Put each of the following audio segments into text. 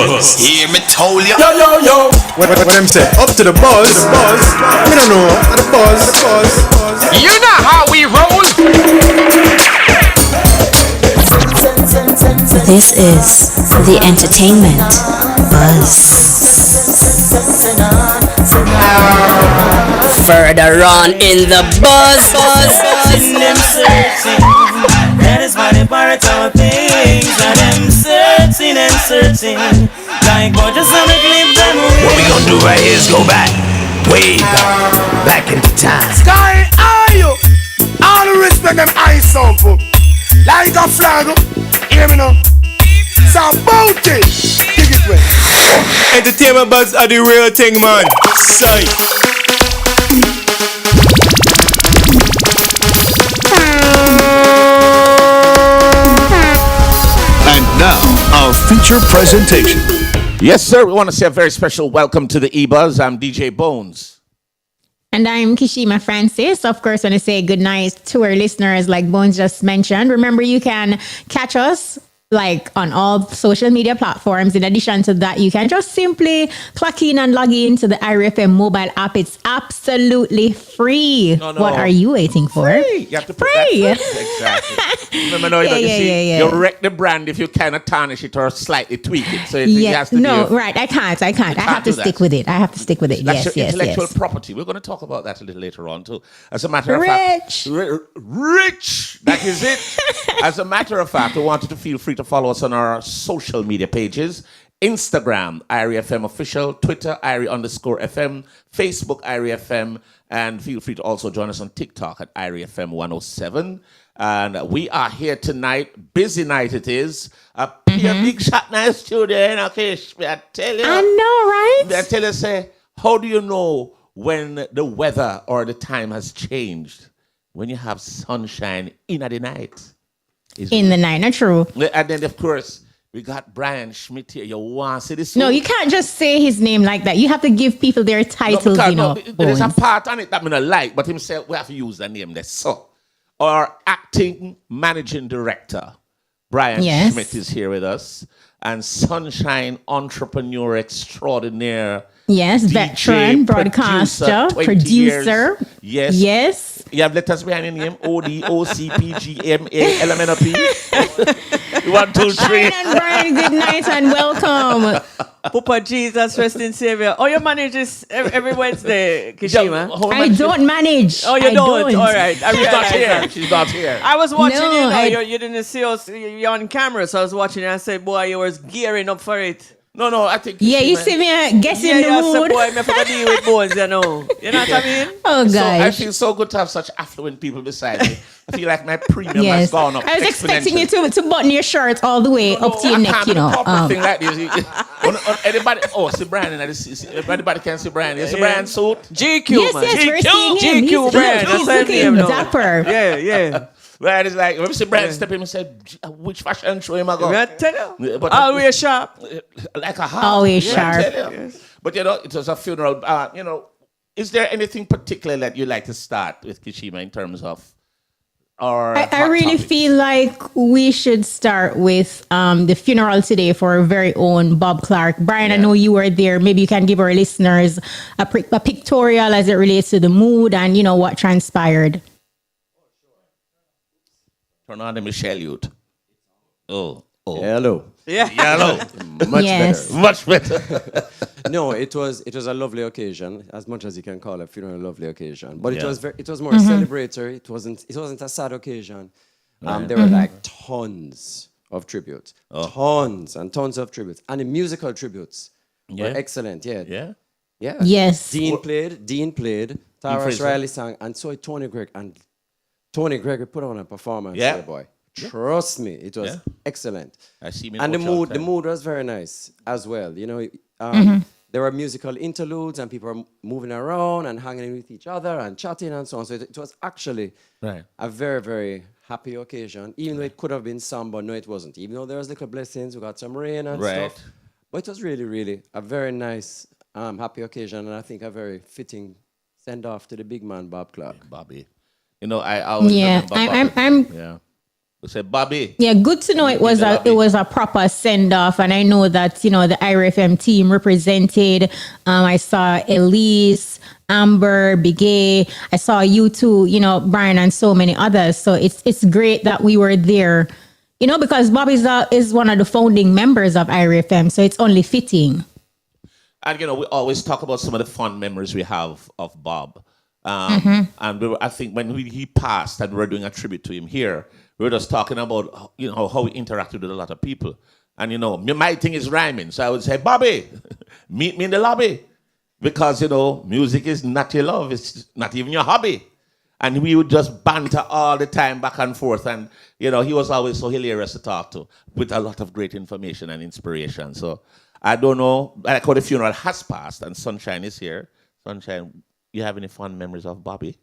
EBUZZ. Hear me told ya. Yo, yo, yo. What them say? Up to the buzz. Me don't know. The buzz. You know how we roll. This is the entertainment buzz. Further on in the buzz. That is why they pirate our things. And them searching and searching. Like what just wanna clip them away. What we gonna do right here is go back, way back into time. Sky, are you? All the respect them eyes sample. Like a flag. Hear me now. It's about it. Dig it way. Entertainment buzz are the real thing, man. Sight. And now, our feature presentation. Yes, sir. We want to say a very special welcome to the EBUZZ. I'm DJ Bones. And I'm Kishima Francis. Of course, want to say good night to our listeners, like Bones just mentioned. Remember, you can catch us like on all social media platforms. In addition to that, you can just simply clock in and log in to the IRFM mobile app. It's absolutely free. No. What are you waiting for? Free. You have to put Free. that first. Exactly. Remember now, Yeah. you wreck the brand if you kind of tarnish it or slightly tweak it. So it Yeah, has to no, be right. I can't. I have to do that. stick with it. That's your Yes. intellectual property. We're going to talk about that a little later on too. As a matter of fact, rich. That is it. As a matter of fact, we want you to feel free to follow us on our social media pages. Instagram, IRFM Official, Twitter, IRI_FM, Facebook, IRFM, and feel free to also join us on TikTok at IRFM 107. And we are here tonight. Busy night it is. A big shot nice studio in Akish. I tell you. I know, right? I tell you, say, how do you know when the weather or the time has changed? When you have sunshine in the night. In the night, not true. And then, of course, we got Brian Schmidt here. You want to see this? No, you can't just say his name like that. You have to give people their titles, There's a part on it that I don't like, but himself, we have to use the name there. So, our acting managing director, Brian Schmidt, is here with us. And sunshine entrepreneur extraordinaire. Yes, DJ, veteran, broadcaster, producer. Yes. You have letters behind your name. ODOCPGMALMNOP. 1, 2, 3. Brian and Brian, good night and welcome. Papa Jesus, rest in Savior. Oh, you manage this every Wednesday, Kishima? I don't manage. Oh, you don't? All right. She's not here. I was watching No, you didn't see us. You're on camera, so I was watching and I said, boy, you was gearing up for it. No, I think... Yeah, you see me guessing the mood. Boy, me forgot to deal with bones, you know. You know what I mean? Oh, So I gosh. feel so good to have such affluent people beside me. I feel like my premium has gone up. I was expecting you to button your shirt all the way up to your neck, you know. Thing like this. Anybody, see Brian in this. Everybody can see Brian. You see Brian suit? GQ, Yes, man. we're seeing him. GQ brand. He's That's his name looking now. dapper. Yeah. Right, it's like, when we see Brian step in and say, which fashion show him I go? I tell you. But Always sharp. like a heart. Always I sharp. tell you. But it was a funeral. Is there anything particular that you like to start with, Kishima, in terms of I really feel like we should start with the funeral today for our very own Bob Clark. Brian, I know you were there. Maybe you can give our listeners a pictorial as it relates to the mood and, what transpired. Turn on the Michelle Youth. Oh. Hello. Yeah. Yellow. Much better. No, it was a lovely occasion, as much as you can call a funeral a lovely occasion. But it was more celebratory. It wasn't a sad occasion. There were like tons of tributes, tons and tons of tributes, and the musical tributes were excellent. Yeah. Yes. Dean played. Tyrus Riley sang, and so did Tony Gregg. And Tony Gregory put on a performance, boy. Trust me, it was excellent. I see. And the mood was very nice as well. There were musical interludes, and people were moving around and hanging with each other and chatting and so on. So it was actually a very, very happy occasion. Even though it could have been some, but no, it wasn't. Even though there was little blessings, we got some rain and stuff. But it was really, really a very nice, happy occasion, and I think a very fitting send off to the big man, Bob Clark. Bobby. I always I'm We said, Bobby. Yeah, good to know it was a proper send off, and I know that the IRFM team represented. I saw Elise, Amber, Bigay. I saw you too, Brian, and so many others. So it's great that we were there, because Bob is one of the founding members of IRFM, so it's only fitting. And we always talk about some of the fond memories we have of Bob. And I think when he passed and we were doing a tribute to him here, we were just talking about how he interacted with a lot of people. And my thing is rhyming, so I would say, Bobby, meet me in the lobby, because music is not your love, it's not even your hobby. And we would just banter all the time, back and forth, and he was always so hilarious to talk to, with a lot of great information and inspiration. So I don't know, like how the funeral has passed and Sunshine is here. Sunshine, you have any fond memories of Bobby?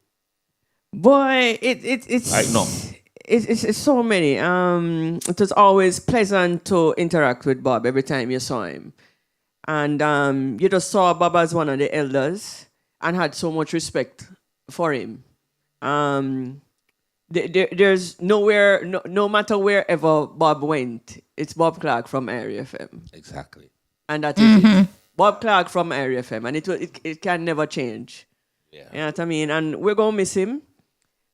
Boy, it's right, no. It's so many. It was always pleasant to interact with Bob every time you saw him. And you just saw Bob as one of the elders and had so much respect for him. There's nowhere, no matter wherever Bob went, it's Bob Clark from Area FM. Exactly. And that is it. Bob Clark from Area FM. And it can never change. Yeah. You know what I mean? And we're going to miss him.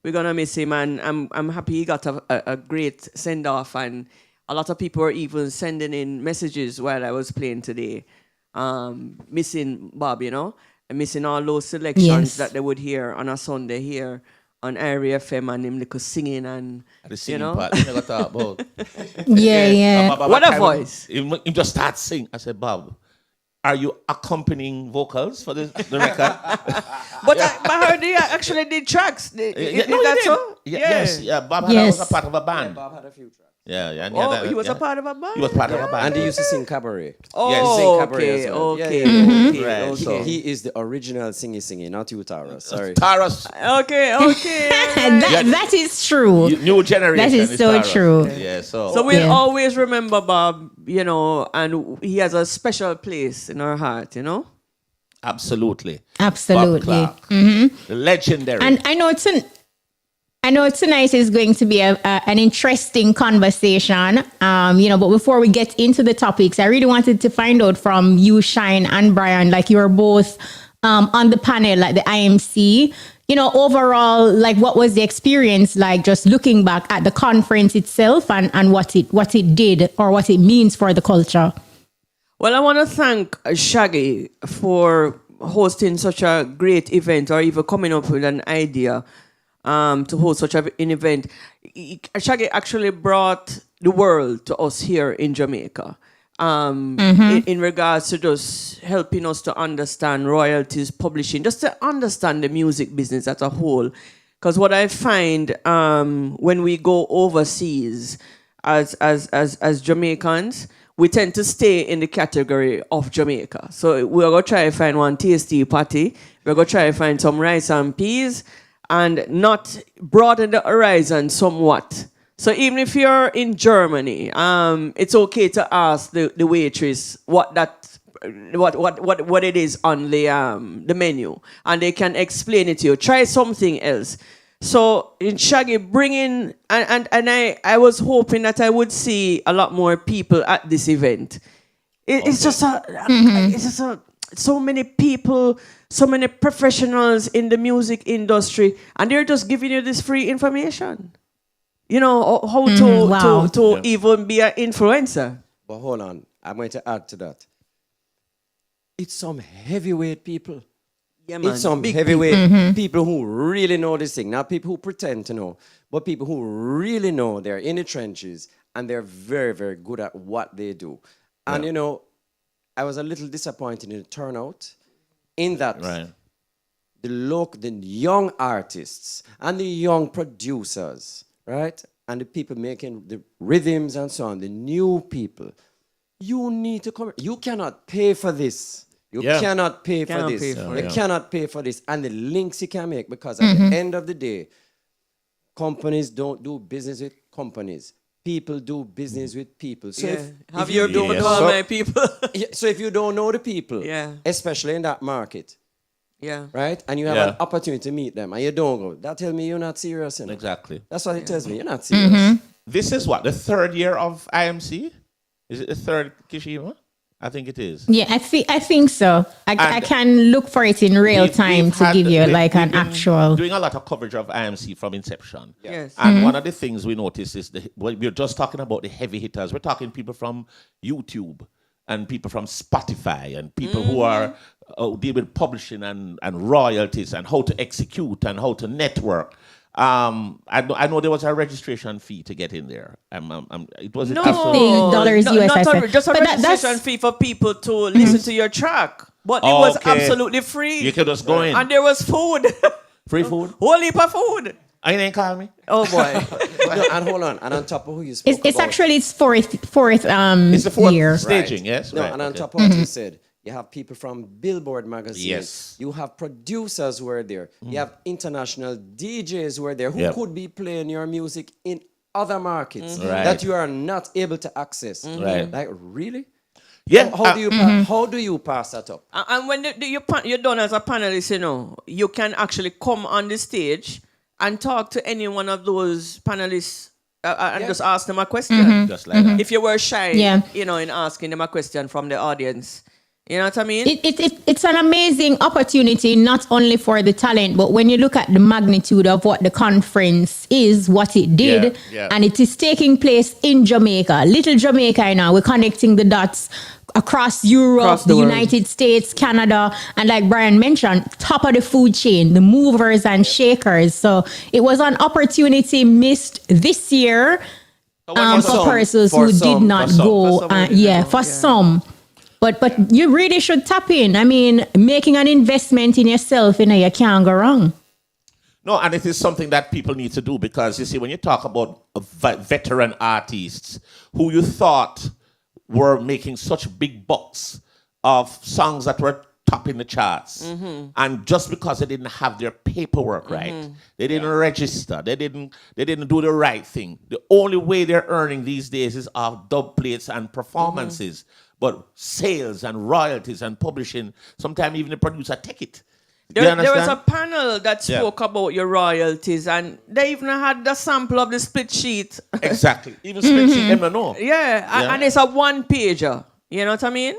We're gonna miss him, and I'm happy he got a great send off, and a lot of people were even sending in messages while I was playing today, missing Bob, and missing all those selections that they would hear on a Sunday here on Area FM, and him little singing and the singing part. You never talk about. Yeah. What a voice! He just starts singing. I said, Bob, are you accompanying vocals for the record? But I heard he actually did tracks. Did that so? Yes. Bob was a part of a band. Yeah, Bob had a few tracks. Yeah. He was a part of a band? He was part of a band. And he used to sing cabaret. Oh, okay. Okay. He is the original singy, not you, Tara. Sorry. Tara's. Okay. That is true. New generation. That is so true. Yeah, so we'll always remember Bob, and he has a special place in our heart, Absolutely. Absolutely. Bob Clark. Legendary. And I know tonight is going to be an interesting conversation, but before we get into the topics, I really wanted to find out from you, Shine and Brian, like you're both on the panel, like the IMC, overall, like what was the experience like, just looking back at the conference itself and what it did or what it means for the culture? Well, I want to thank Shaggy for hosting such a great event, or even coming up with an idea to host such an event. Shaggy actually brought the world to us here in Jamaica in regards to just helping us to understand royalties, publishing, just to understand the music business as a whole. Because what I find when we go overseas as Jamaicans, we tend to stay in the category of Jamaica. So we're going to try to find one tasty patty. We're going to try to find some rice and peas and not broaden the horizon somewhat. So even if you're in Germany, it's okay to ask the waitress what it is on the menu, and they can explain it to you. Try something else. So in Shaggy bringing, and I was hoping that I would see a lot more people at this event. It's just so many people, so many professionals in the music industry, and they're just giving you this free information. How to even be an influencer. But hold on, I'm going to add to that. It's some heavyweight people. Yeah, man. It's some heavyweight people who really know this thing. Not people who pretend to know, but people who really know. They're in the trenches and they're very, very good at what they do. And I was a little disappointed in the turnout in that the young artists and the young producers, right? And the people making the rhythms and so on, the new people, you need to come. You cannot pay for this. You cannot pay for this. You cannot pay for this. And the links you can make, because at the end of the day, companies don't do business with companies. People do business with people. So have you been with all my people? So if you don't know the people, especially in that market, right, and you have an opportunity to meet them, and you don't go, that tells me you're not serious enough. Exactly. That's what it tells me. You're not serious. This is what, the third year of IMC? Is it the third, Kishima? I think it is. Yeah, I think so. I can look for it in real time to give you like an actual. Doing a lot of coverage of IMC from inception. Yes. And one of the things we noticed is we're just talking about the heavy hitters. We're talking people from YouTube and people from Spotify and people who are deal with publishing and royalties and how to execute and how to network. I know there was a registration fee to get in there. It was $50 US. Not just a registration fee for people to listen to your track, but it was absolutely free. You could just go in, and there was food, free food, whole heap of food. I didn't call me. Oh boy! No, and hold on, and on top of who you spoke it's about, actually its fourth it's the fourth year staging, right. yes. No, right. and on top of what you said, you have people from Billboard magazine. Yes. You have producers who are there. You have international DJs who are there who could be playing your music in other markets that you are not able to access. Right. Like, really? Yeah. How do you pass that up? And when you're done as a panelist, you can actually come on the stage and talk to any one of those panelists and just ask them a question. Just like that. If you were shy, in asking them a question from the audience. You know what I mean? It's an amazing opportunity, not only for the talent, but when you look at the magnitude of what the conference is, what it did, and it is taking place in Jamaica, little Jamaica now. We're connecting the dots across Europe, the United States, Canada, and like Brian mentioned, top of the food chain, the movers and shakers. So it was an opportunity missed this year for persons who did not go. For some. But you really should tap in. I mean, making an investment in yourself, you can't go wrong. No, and it is something that people need to do because, you see, when you talk about veteran artists who you thought were making such big bucks of songs that were topping the charts, and just because they didn't have their paperwork right, they didn't register, they didn't do the right thing. The only way they're earning these days is off dub plates and performances. But sales and royalties and publishing, sometimes even the producer take it. There was a panel that spoke about your royalties, and they even had the sample of the split sheet. Exactly. Even split sheet, no. Yeah, and it's a 1-pager. You know what I mean?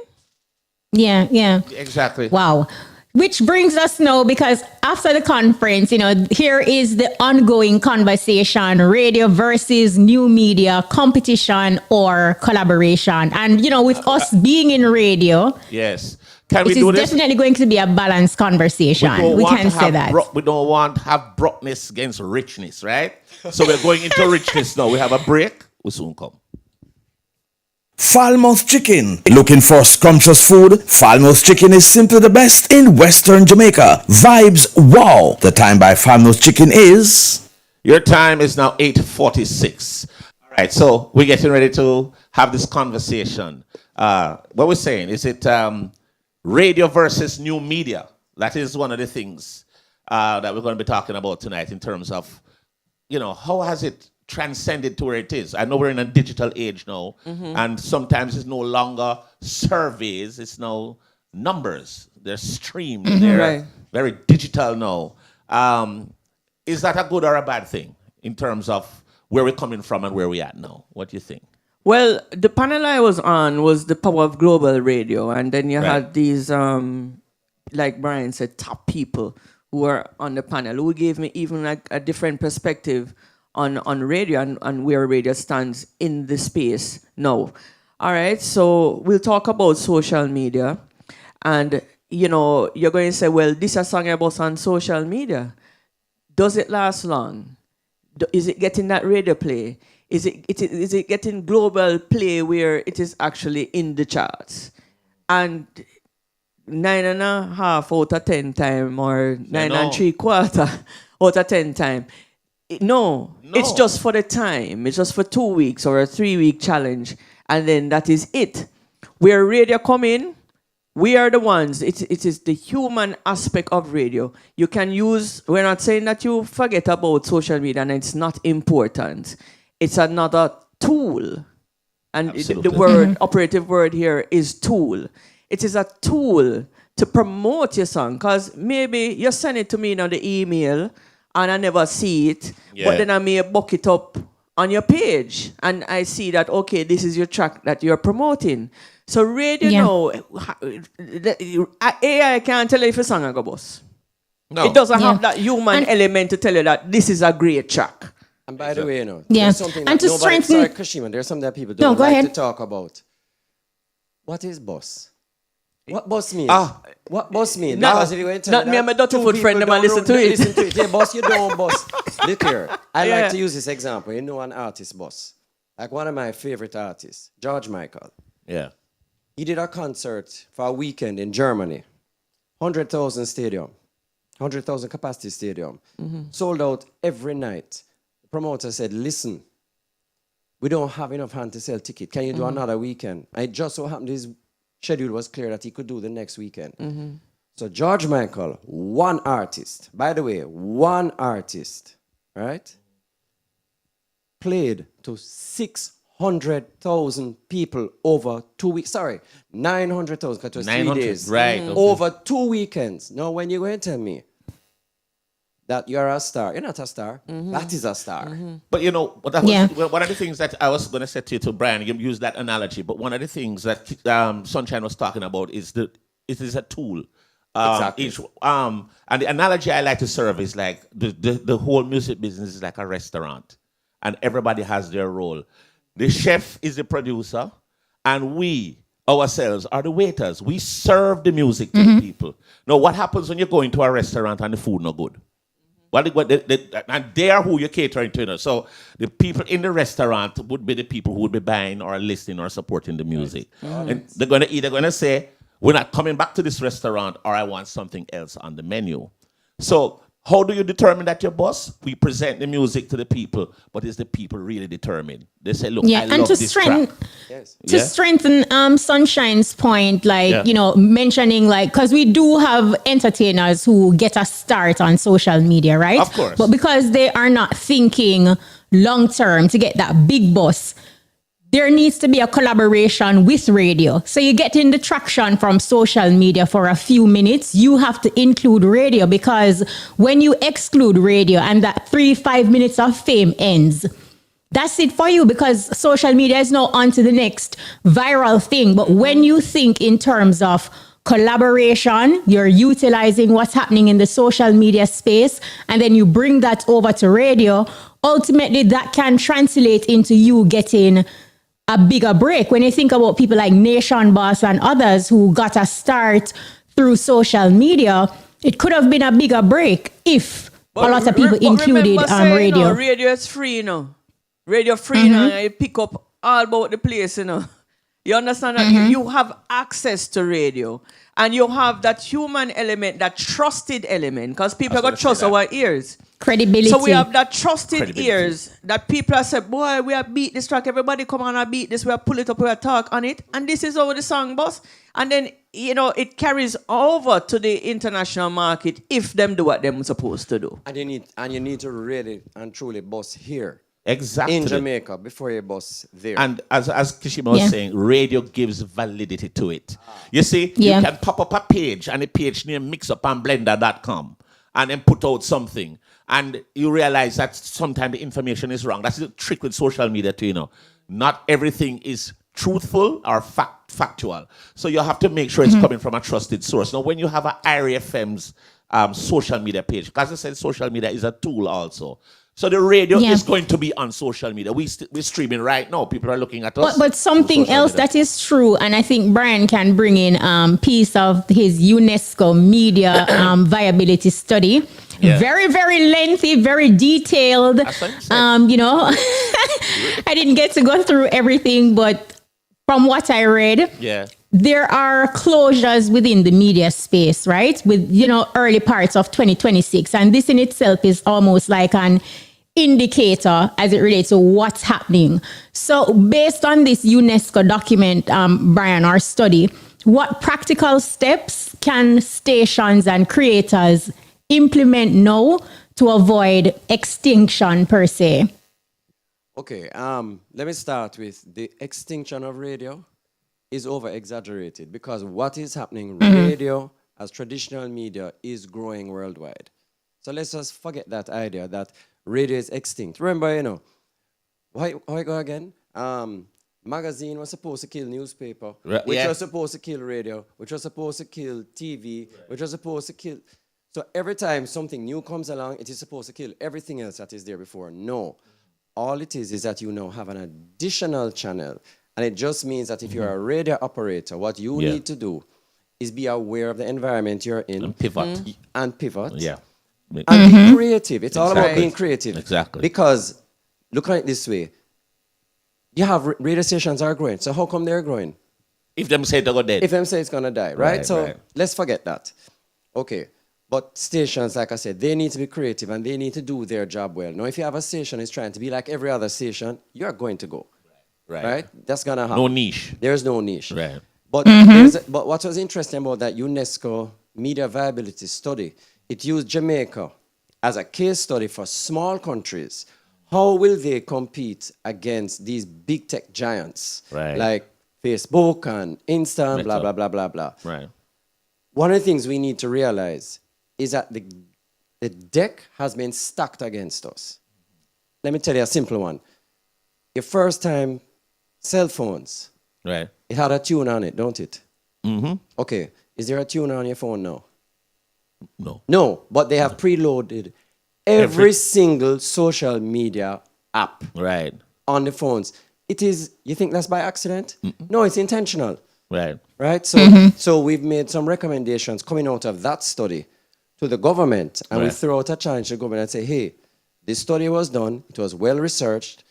Yeah. Exactly. Wow. Which brings us now, because after the conference, here is the ongoing conversation, radio versus new media, competition or collaboration. And, with us being in radio, yes, can we do this? It's definitely going to be a balanced conversation. We can say that. We don't want to have brokenness against richness, right? So we're going into richness now. We have a break. We'll soon come. Falmouth Chicken. Looking for scrumptious food? Falmouth Chicken is simply the best in Western Jamaica. Vibes wow. The time by Falmouth Chicken is... Your time is now 8:46. All right, so we're getting ready to have this conversation. What we're saying, is it radio versus new media? That is one of the things that we're going to be talking about tonight in terms of, how has it transcended to where it is. I know we're in a digital age now, and sometimes it's no longer surveys, it's now numbers. They're streamed, they're very digital now. Is that a good or a bad thing in terms of where we're coming from and where we're at now? What do you think? Well, the panel I was on was the power of global radio, and then you had these, like Brian said, top people who were on the panel who gave me even like a different perspective on radio and where radio stands in the space now. All right, so we'll talk about social media. And, you're going to say, well, this is a song about on social media. Does it last long? Is it getting that radio play? Is it getting global play where it is actually in the charts? And 9.5 out of 10 time or 9 3/4 out of 10 time. No, it's just for the time. It's just for 2 weeks or a 3-week challenge. And then that is it. Where radio come in, we are the ones. It is the human aspect of radio. You can use, we're not saying that you forget about social media and it's not important. It's another tool. And the operative word here is tool. It is a tool to promote your song. Because maybe you send it to me on the email and I never see it, but then I may buck it up on your page, and I see that, okay, this is your track that you're promoting. So radio now, AI can't tell you if a song a go bust. No. It doesn't have that human element to tell you that this is a great track. And by the way, you know, Yeah. there's something And that to strengthen- sorry, Kashima, there's something that people don't go like ahead. to talk about. What is boss? What boss mean? Ah. What boss mean? Not- Because if you went to not me and my dirty foot friend, them a listen to it. Listen to it. Yeah, boss, you don't boss. Look here. I Yeah. like to use this example. You know an artist boss. Like one of my favorite artists, George Michael. Yeah. He did a concert for a weekend in Germany. 100,000 stadium. 100,000 capacity stadium. Sold out every night. The promoter said, listen, we don't have enough hand to sell ticket. Can you do another weekend? And it just so happened his schedule was clear that he could do the next weekend. So George Michael, one artist, by the way, one artist, right? Played to 600,000 people over 2 weeks. Sorry, 900,000 because it was 3 900, days. right, okay. Over 2 weekends. Now, when you're going to tell me that you're a star, you're not a star. That is a star. But you know, what that was, one of the things that I was going to say to you, to Brian, you use that analogy, but one of the things that Sunshine was talking about is that it is a tool. Exactly. And the analogy I like to serve is like the whole music business is like a restaurant, and everybody has their role. The chef is the producer, and we ourselves are the waiters. We serve the music to the people. Now, what happens when you go into a restaurant and the food not good? And they are who you're catering to. You know. So the people in the restaurant would be the people who would be buying or listening or supporting the music. And they're going to either going to say, we're not coming back to this restaurant, or I want something else on the menu. So how do you determine that you're boss? We present the music to the people, but is the people really determined? They say, look, I love this track. To strengthen Sunshine's point, like, you know, mentioning like, because we do have entertainers who get a start on social media, right? Of course. But because they are not thinking long term to get that big boss, there needs to be a collaboration with radio. So you get in the traction from social media for a few minutes, you have to include radio, because when you exclude radio and that 3-5 minutes of fame ends, that's it for you, because social media is now on to the next viral thing. But when you think in terms of collaboration, you're utilizing what's happening in the social media space, and then you bring that over to radio, ultimately that can translate into you getting a bigger break. When you think about people like Nation Boss and others who got a start through social media, it could have been a bigger break if a lot of people included radio. No, radio is free, you know. Radio free, you know, and you pick up all about the place, you know. You understand that you have access to radio, and you have that human element, that trusted element, because people got trust our ears. Credibility. So we have that trusted ears that people have said, boy, we have beat this track. Everybody come on and beat this. We have pull it up, we have talk on it. And this is how the song boss. And then, you know, it carries over to the international market if them do what them supposed to do. And you need to really and truly boss here. Exactly. In Jamaica before you boss there. And as Kishima was saying, radio gives validity to it. You see, you can pop up a page and a page name mixupandblender.com and then put out something. And you realize that sometimes the information is wrong. That's the trick with social media too, you know. Not everything is truthful or factual. So you have to make sure it's coming from a trusted source. Now, when you have an IRFM's social media page, because I said social media is a tool also. So the radio is going to be on social media. We're streaming right now. People are looking at us. But something else that is true, and I think Brian can bring in piece of his UNESCO media viability study. Yeah. Very, very lengthy, very detailed. You know, I didn't get to go through everything, but from what I read, there are closures within the media space, right? With, you know, early parts of 2026. And this in itself is almost like an indicator as it relates to what's happening. So based on this UNESCO document, Brian, our study, what practical steps can stations and creators implement now to avoid extinction per se? Okay, let me start with the extinction of radio is over-exaggerated, because what is happening, radio as traditional media is growing worldwide. So let's just forget that idea that radio is extinct. Remember, you know, how I go again? Magazine was supposed to kill newspaper, Right, which yeah. was supposed to kill radio, which was supposed to kill TV, which was supposed to kill. So every time something new comes along, it is supposed to kill everything else that is there before. No. All it is that you now have an additional channel. And it just means that if you're a radio operator, what you Yeah. need to do is be aware of the environment you're in. And pivot. And pivot. Yeah. And be creative. It's all about Exactly. being creative. Exactly. Because, look at it this way. You have radio stations are growing. So how come they're growing? If them say they're dead. If them say it's going to die, right? Right, So right. let's forget that. Okay. But stations, like I said, they need to be creative and they need to do their job well. Now, if you have a station that's trying to be like every other station, you're going to go. Right? That's going to happen. No niche. There's no niche. Right. But, but what was interesting about that UNESCO media viability study, it used Jamaica as a case study for small countries. How will they compete against these big tech giants Right. like Facebook and Insta, and blah, Meta. blah, blah, blah, blah. Right. One of the things we need to realize is that the deck has been stacked against us. Let me tell you a simple one. Your first time cell phones, Right. it had a tune on it, don't it? Mm-hmm. Okay. Is there a tune on your phone now? No. No, but they have preloaded every single social media app Right. on the phones. It is, you think that's by accident? No, it's intentional. Right. Right? So, so we've made some recommendations coming out of that study to the government, and we Right. throw out a challenge to the government and say, hey, this study was done, it was well researched,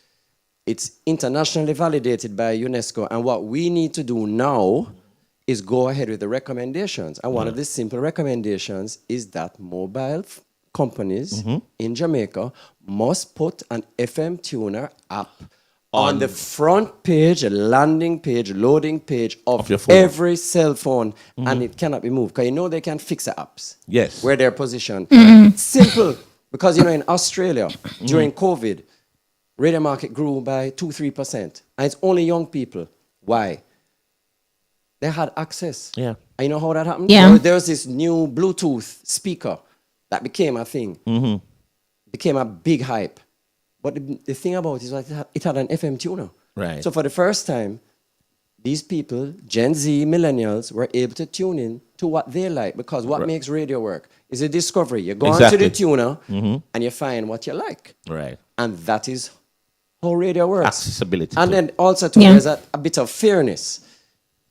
it's internationally validated by UNESCO, and what we need to do now is go ahead with the recommendations. And one of the simple recommendations is that mobile companies in Jamaica must put an FM tuner app on the front page, landing page, loading page of your phone. every cell phone, and it cannot be moved. Because you know they can fix the apps. Yes. Where they're positioned. Simple. Because, you know, in Australia, during COVID, radio market grew by 2-3%. And it's only young people. Why? They had access. Yeah. And you know how that happened? Yeah. There was this new Bluetooth speaker that became a thing. Became a big hype. But the thing about it is that it had an FM tuner. Right. So for the first time, these people, Gen Z, millennials, were able to tune in to what they like. Because what makes radio work is a discovery. You go onto the tuner and you find what you like. Right. And that is how radio works. Accessibility. And too. then also too, there's a bit of fairness.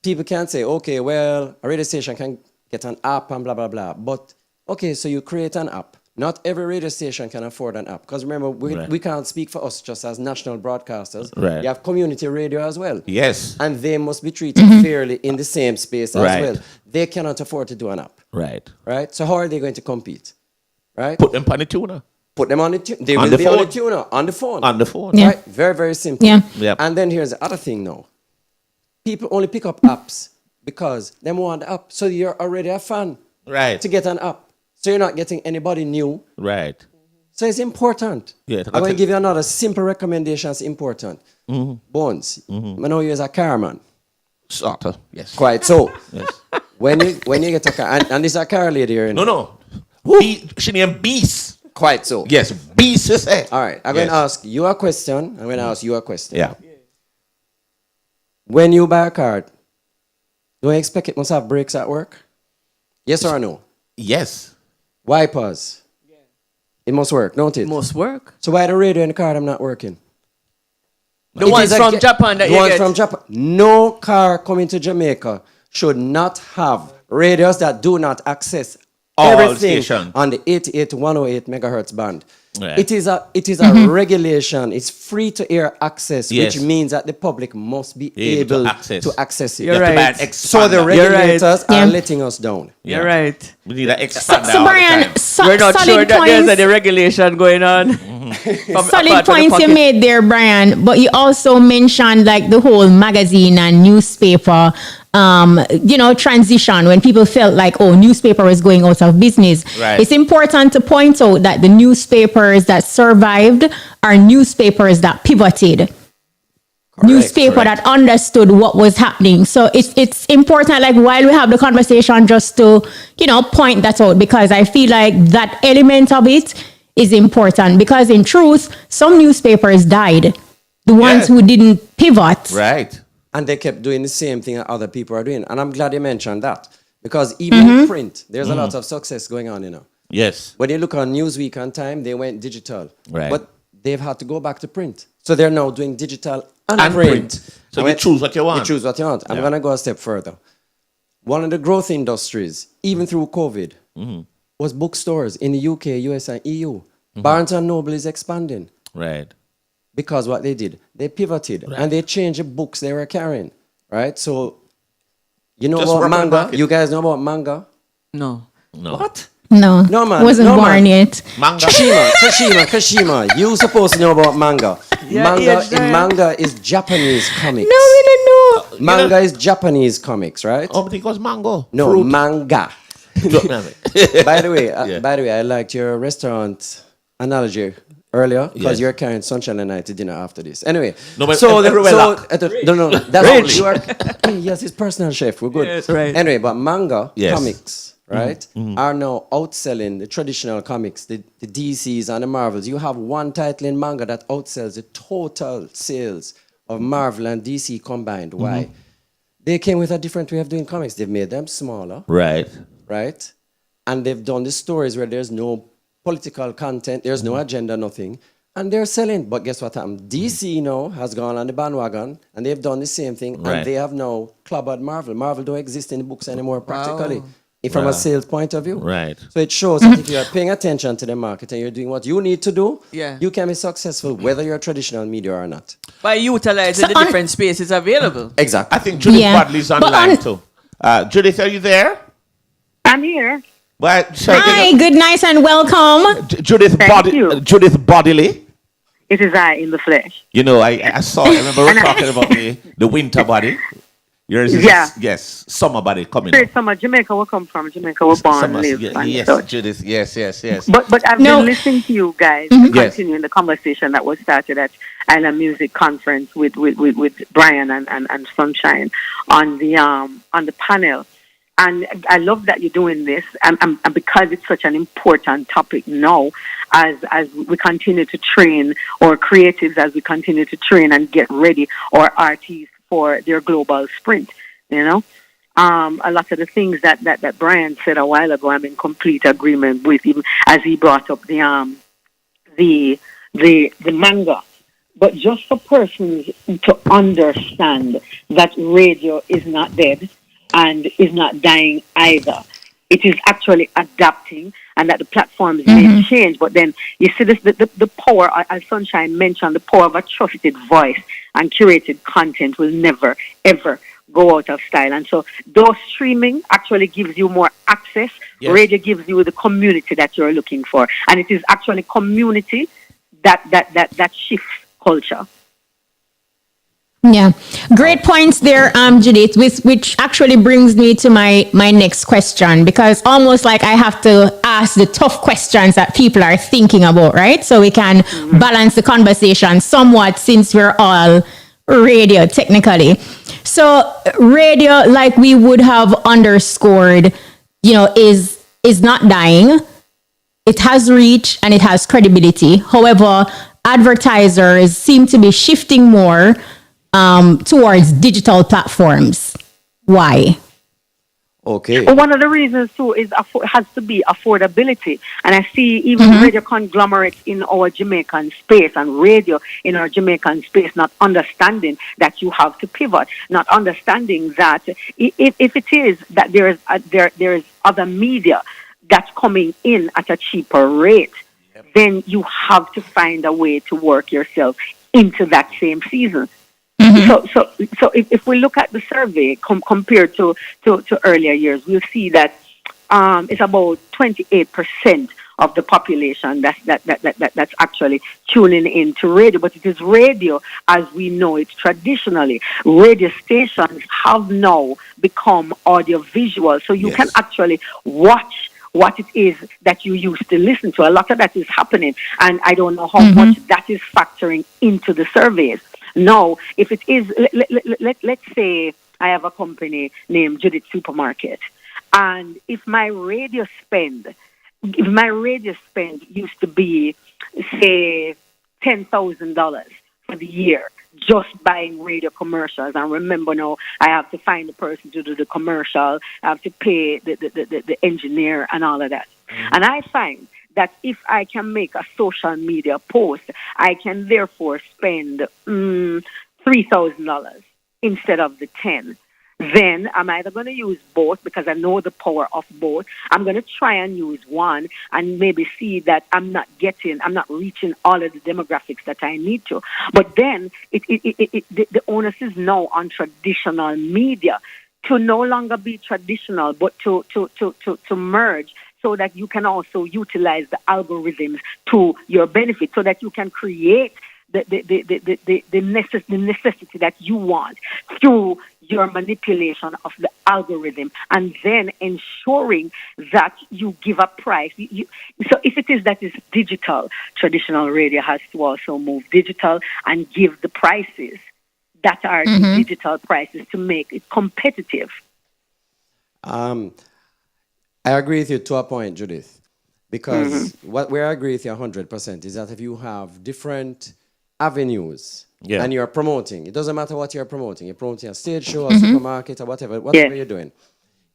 People can't say, okay, well, a radio station can get an app and blah, blah, blah. But, okay, so you create an app. Not every radio station can afford an app. Because remember, we can't speak for us just as national broadcasters. Right. You have community radio as well. Yes. And they must be treated fairly in the same space as Right. well. They cannot afford to do an app. Right. Right? So how are they going to compete? Right? Put them on the tuner. Put them on the tuner. They On will the be on the phone. tuner, on the phone. On the phone. Yeah. Right? Very, very simple. Yeah. Yep. And then here's the other thing now. People only pick up apps because they want the app. So you're already a fan Right. to get an app. So you're not getting anybody new. Right. So it's important. Yeah, I'm going to give you another simple recommendation. It's important. Bones, I know you as a car man. Sort of. Yes. Quite so. Yes. When you get a car, and this is a car lady here. No. She named Beast. Quite so. Yes. Beast is it. All right. I'm going to Yes. ask you a question. I'm going to ask you a question. Yeah. When you buy a car, do you expect it must have brakes at work? Yes or no? Yes. Wipers. It must work, don't it? Must work. So why the radio in the car them not working? The It ones is a from ge- Japan that the you ones get. from Japan. No car coming to Jamaica should not have radios that do not access All everything station. on the 88 to 108 megahertz band. Right. It is a regulation. It's free to air access, Yes. which means that the public must be Able able to access. to access it. You're You have to buy right. an So the expander. You're right. regulators are Yeah. letting us down. You're right. We need an So, expander so all the Brian, time. We're not solid sure that there's points. any regulation going on. Solid points you made there, Brian. But you also mentioned like the whole magazine and newspaper, transition when people felt like, oh, newspaper is going out of business. Right. It's important to point out that the newspapers that survived are newspapers that pivoted. Newspaper correct. that understood what was happening. So it's important, like while we have the conversation, just to, point that out, because I feel like that element of it is important, because in truth, some newspapers died. the ones who didn't pivot. Right. And they kept doing the same thing that other people are doing. And I'm glad you mentioned that. Because even in print, there's a lot of success going on, you know. Yes. When you look on Newsweek and Time, they went digital. Right. But they've had to go back to print. So they're now doing digital and print. So you choose what you want. You choose what you want. I'm going to go a step further. One of the growth industries, even through COVID, was bookstores in the UK, US, and EU. Barnes & Noble is expanding. Right. Because what they did, they pivoted and they changed the books they were carrying. Right? So, you know about manga? You guys know about manga? No. What? No. No, man. Wasn't born yet. Manga. Kashima. You supposed to know about manga. Manga is Japanese comics. No, we don't know. Manga is Japanese comics, right? Oh, but it was mango. No, Fruit. manga. By the way, I liked your restaurant analogy earlier because you're carrying Sunshine and I to dinner after this. Anyway, no, but that's Rich. you are. Yes, he's personal chef. We're good. Yes, right. Anyway, but manga comics, right, are now outselling the traditional comics, the DCs and the Marvels. You have one title in manga that outsells the total sales of Marvel and DC combined. Why? They came with a different way of doing comics. They've made them smaller. Right. Right? And they've done the stories where there's no political content, there's no agenda, nothing. And they're selling. But guess what happened? DC now has gone on the bandwagon and they've done the same thing. Right. And they have now clobbered Marvel. Marvel don't exist in the books anymore practically. From a sales point of view. Right. So it shows that if you're paying attention to the market and you're doing what you need to do, Yeah. you can be successful whether you're traditional media or not. By utilizing the different spaces available. Exactly. I think Judith Bodley's online too. Judith, are you there? I'm here. Well, Hi, good night and welcome. Judith Bodley. It is I in the flesh. You know, I remember we were talking about the winter body. Yours is, yes, summer body coming. Straight summer, Jamaica will come from. Jamaica will born, Summer, live. yes, such. Judith, yes. But I've been listening to you guys continuing the conversation that was started at Island Music Conference with Brian and Sunshine on the panel. And I love that you're doing this, and because it's such an important topic now, as we continue to train our creatives, as we continue to train and get ready our artists for their global sprint, you know. A lot of the things that Brian said a while ago, I'm in complete agreement with him as he brought up the manga. But just for persons to understand that radio is not dead and is not dying either. It is actually adapting, and that the platforms may change. But then you see this, the power, as Sunshine mentioned, the power of a trusted voice and curated content will never, ever go out of style. And so though streaming actually gives you more access, radio gives you the community that you're looking for. And it is actually community that shifts culture. Yeah, great points there, Judith, which actually brings me to my next question, because almost like I have to ask the tough questions that people are thinking about, right? So we can balance the conversation somewhat, since we're all radio technically. So radio, like we would have underscored, you know, is not dying. It has reach and it has credibility. However, advertisers seem to be shifting more towards digital platforms. Why? Okay. Well, one of the reasons too is has to be affordability, and I see even radio conglomerates in our Jamaican space and radio in our Jamaican space not understanding that you have to pivot, not understanding that if it is that there is other media that's coming in at a cheaper rate, then you have to find a way to work yourself into that same season. So if we look at the survey compared to earlier years, we'll see that it's about 28% of the population that's actually tuning into radio. But it is radio as we know it traditionally. Radio stations have now become audiovisual, so you can actually watch what it is that you used to listen to. A lot of that is happening, and I don't know how much that is factoring into the surveys. No, if it is, let's say I have a company named Judith Supermarket, and if my radio spend used to be, say, $10,000 for the year, just buying radio commercials. And remember now, I have to find the person to do the commercial. I have to pay the engineer and all of that. And I find that if I can make a social media post, I can therefore spend $3,000 instead of the 10. Then I'm either going to use both because I know the power of both. I'm going to try and use one and maybe see that I'm not reaching all of the demographics that I need to. But then the onus is now on traditional media to no longer be traditional, but to merge so that you can also utilize the algorithms to your benefit, so that you can create the necessity that you want through your manipulation of the algorithm, and then ensuring that you give a price. So if it is that is digital, traditional radio has to also move digital and give the prices that are the digital prices to make it competitive. I agree with you to a point, Judith, because where I agree with you 100% is that if you have different avenues and you're promoting, it doesn't matter what you're promoting a stage show, a supermarket, or whatever you're doing,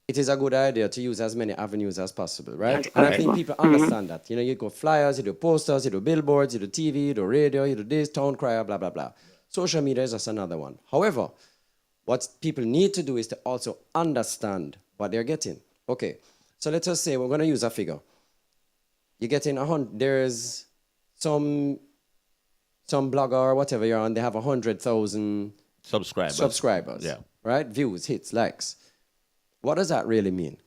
it is a good idea to use as many avenues as possible, right? And I think people understand that. You go flyers, you do posters, you do billboards, you do TV, you do radio, you do this, town crier, blah, blah, blah. Social media is just another one. However, what people need to do is to also understand what they're getting. Okay, so let's just say we're going to use a figure. You're getting 100, there's some blogger or whatever you're on, they have 100,000 subscribers, right? Views, hits, likes. What does that really mean?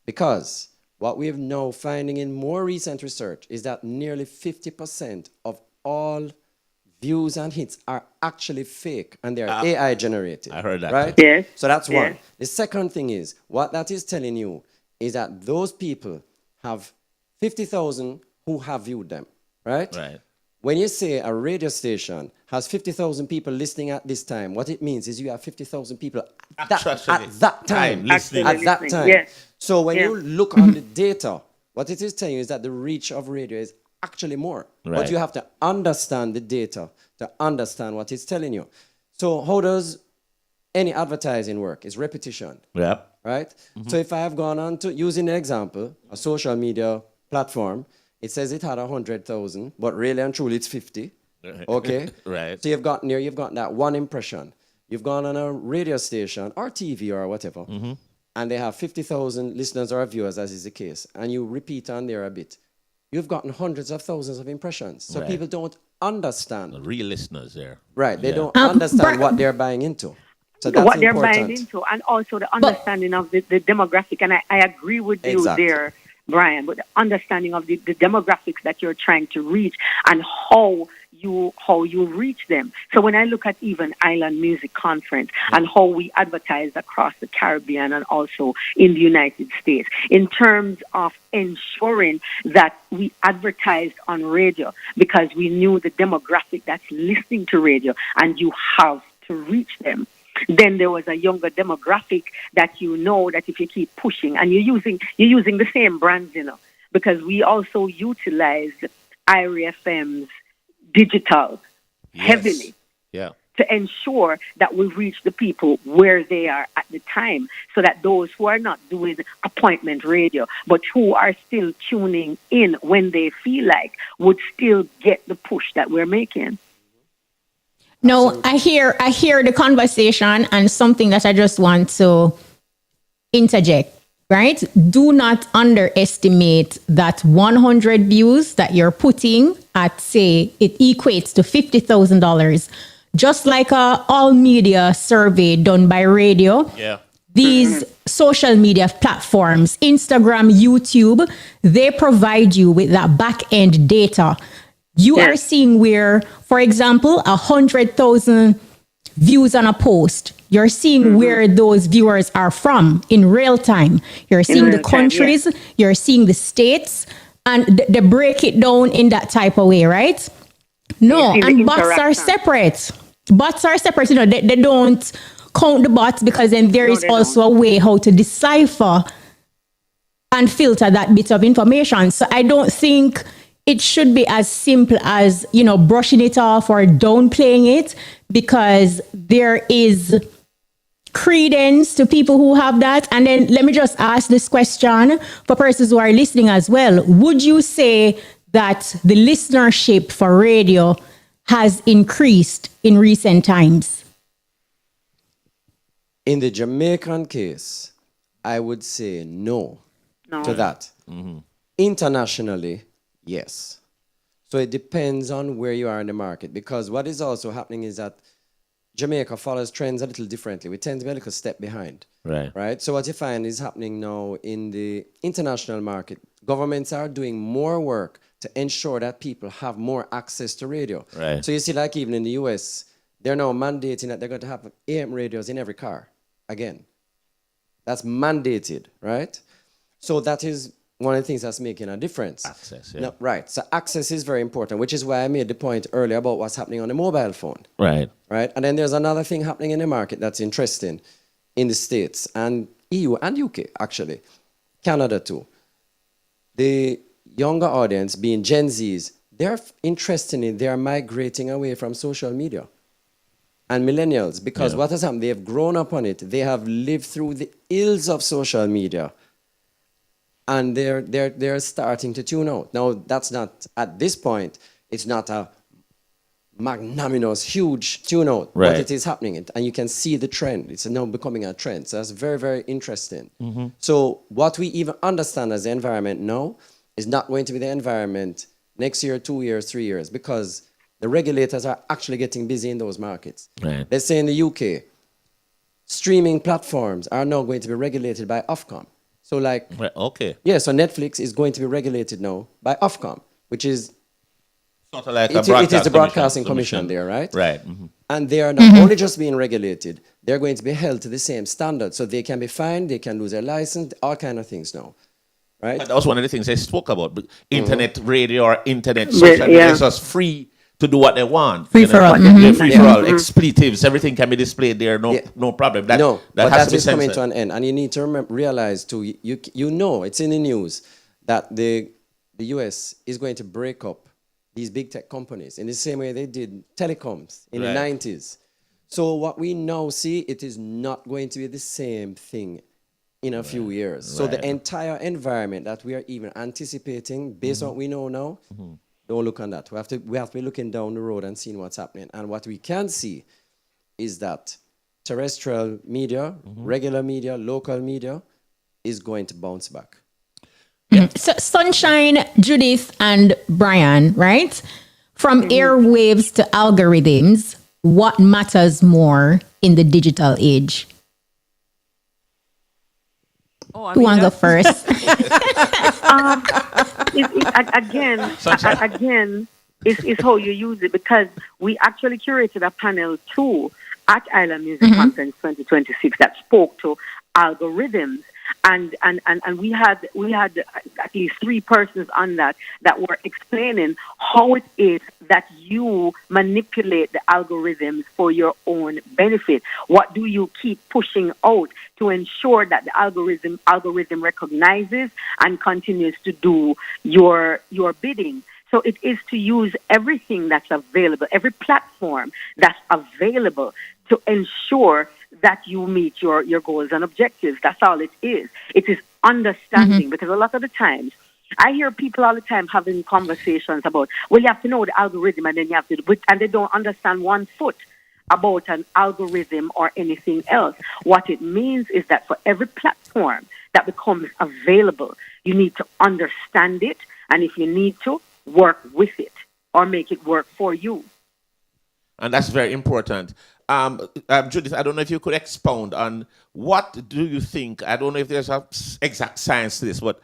Because what we've now finding in more recent research is that nearly 50% of all views and hits are actually fake, and they're AI generated. I heard that. Right? Yes. So that's one. The second thing is, what that is telling you is that those people have 50,000 who have viewed them, right? Right. When you say a radio station has 50,000 people listening at this time, what it means is you have 50,000 people at that time. Yes. So when you look on the data, what it is telling you is that the reach of radio is actually more. Right. But you have to understand the data to understand what it's telling you. So how does any advertising work? It's repetition. Yeah. Right? So if I have gone on to, using the example, a social media platform, it says it had 100,000, but really and truly it's 50. Okay? Right. So you've got that one impression. You've gone on a radio station or TV or whatever, and they have 50,000 listeners or viewers, as is the case, and you repeat on there a bit. You've gotten hundreds of thousands of impressions. So people don't understand. The real listeners there. Right. They don't understand what they're buying into. So that's what important. They're buying into, and also the understanding of the demographic. And I agree with you there, Brian, with the understanding of the demographics that you're trying to reach and how you reach them. So when I look at even Island Music Conference and how we advertise across the Caribbean and also in the United States, in terms of ensuring that we advertised on radio because we knew the demographic that's listening to radio, and you have to reach them. Then there was a younger demographic that you know that if you keep pushing and you're using the same brands, because we also utilized IRI FM's digital heavily to ensure that we reach the people where they are at the time, so that those who are not doing appointment radio but who are still tuning in when they feel like would still get the push that we're making. No, I hear the conversation, and something that I just want to interject, right? Do not underestimate that 100 views that you're putting at, say, it equates to $50,000. Just like a all media survey done by radio. Yeah. These social media platforms, Instagram, YouTube, they provide you with that back end data. You are seeing where, for example, 100,000 views on a post. You're seeing where those viewers are from in real time. You're seeing the countries, you're seeing the states, and they break it down in that type of way, right? No, and bots are separate. Bots are separate. They don't count the bots, because then there is also a way how to decipher and filter that bit of information. So I don't think it should be as simple as, brushing it off or downplaying it. because there is credence to people who have that? And then let me just ask this question for persons who are listening as well. Would you say that the listenership for radio has increased in recent times? In the Jamaican case, I would say no to that. Internationally, yes. So it depends on where you are in the market, because what is also happening is that Jamaica follows trends a little differently. We tend to be a little step behind. Right? So what you find is happening now in the international market, governments are doing more work to ensure that people have more access to radio. So you see, like even in the US, they're now mandating that they're going to have AM radios in every car again. That's mandated, right? So that is one of the things that's making a difference. Access, yeah. No, right. So access is very important, which is why I made the point earlier about what's happening on the mobile phone. Right. And then there's another thing happening in the market that's interesting in the States and EU and UK, actually. Canada too. The younger audience, being Gen Zs, they're they're migrating away from social media. And millennials, because what has happened, they have grown up on it. They have lived through the ills of social media. And they're starting to tune out. Now, that's not, at this point, it's not a magnanimous, huge tune out, but it is happening. And you can see the trend. It's now becoming a trend. So that's very, very interesting. So what we even understand as the environment now is not going to be the environment next year, 2 years, 3 years, because the regulators are actually getting busy in those markets. Let's say in the UK, streaming platforms are now going to be regulated by Ofcom. So like, so Netflix is going to be regulated now by Ofcom, which is sort of like it is the broadcasting commission there, right? Right. And they are not only just being regulated, they're going to be held to the same standard. So they can be fined, they can lose their license, all kind of things now. Right? That was one of the things they spoke about. Internet radio or internet social media is just free to do what they want. Free for all. Free for all. Expletives, everything can be displayed there, no problem. That has to be is coming to an end. And you need to realize too, you know, it's in the news that the US is going to break up these big tech companies in the same way they did telecoms in the 90s. So what we now see, it is not going to be the same thing in a few years. So the entire environment that we are even anticipating, based on what we know now, don't look on that. We have to be looking down the road and seeing what's happening. And what we can see is that terrestrial media, regular media, local media is going to bounce back. So Sunshine, Judith, and Brian, right? From airwaves to algorithms, what matters more in the digital age? Who wants to go first? Again, it's how you use it, because we actually curated a panel too at Island Music Conference 2026 that spoke to algorithms, and we had at least 3 persons on that were explaining how it is that you manipulate the algorithms for your own benefit. What do you keep pushing out to ensure that the algorithm recognizes and continues to do your bidding? So it is to use everything that's available, every platform that's available, to ensure that you meet your goals and objectives. That's all it is. It is understanding, because a lot of the times, I hear people all the time having conversations about, well, you have to know the algorithm and then you have to, and they don't understand 1 foot about an algorithm or anything else. What it means is that for every platform that becomes available, you need to understand it, and if you need to, work with it or make it work for you. And that's very important. Judith, I don't know if you could expound on what do you think, I don't know if there's an exact science to this, but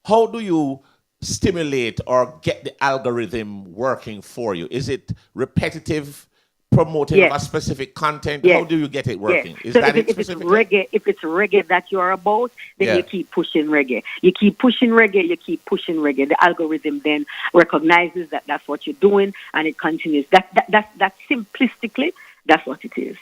how do you stimulate or get the algorithm working for you? Is it repetitive promoting of a specific content? How do you get it working? Is so that if it's reggae that you're about, then you keep pushing reggae. You keep pushing reggae, The algorithm then recognizes that that's what you're doing, and it continues. That's simplistically, that's what it is.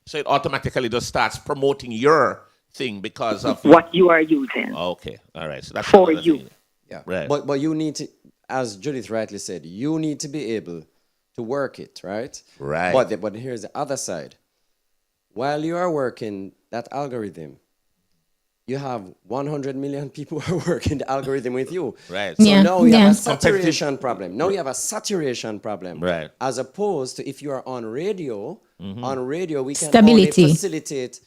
So it automatically just starts promoting your thing because of what you are using. Okay, all right. So that's for you. Thing. Yeah, right. But you need to, as Judith rightly said, you need to be able to work it, right? Right. But here's the other side. While you are working that algorithm, you have 100 million people who are working the algorithm with you. Right. So Yeah, now you yeah. have a saturation problem. Now you have a saturation problem. Right. As opposed to if you are on radio, on radio we can Stability. only facilitate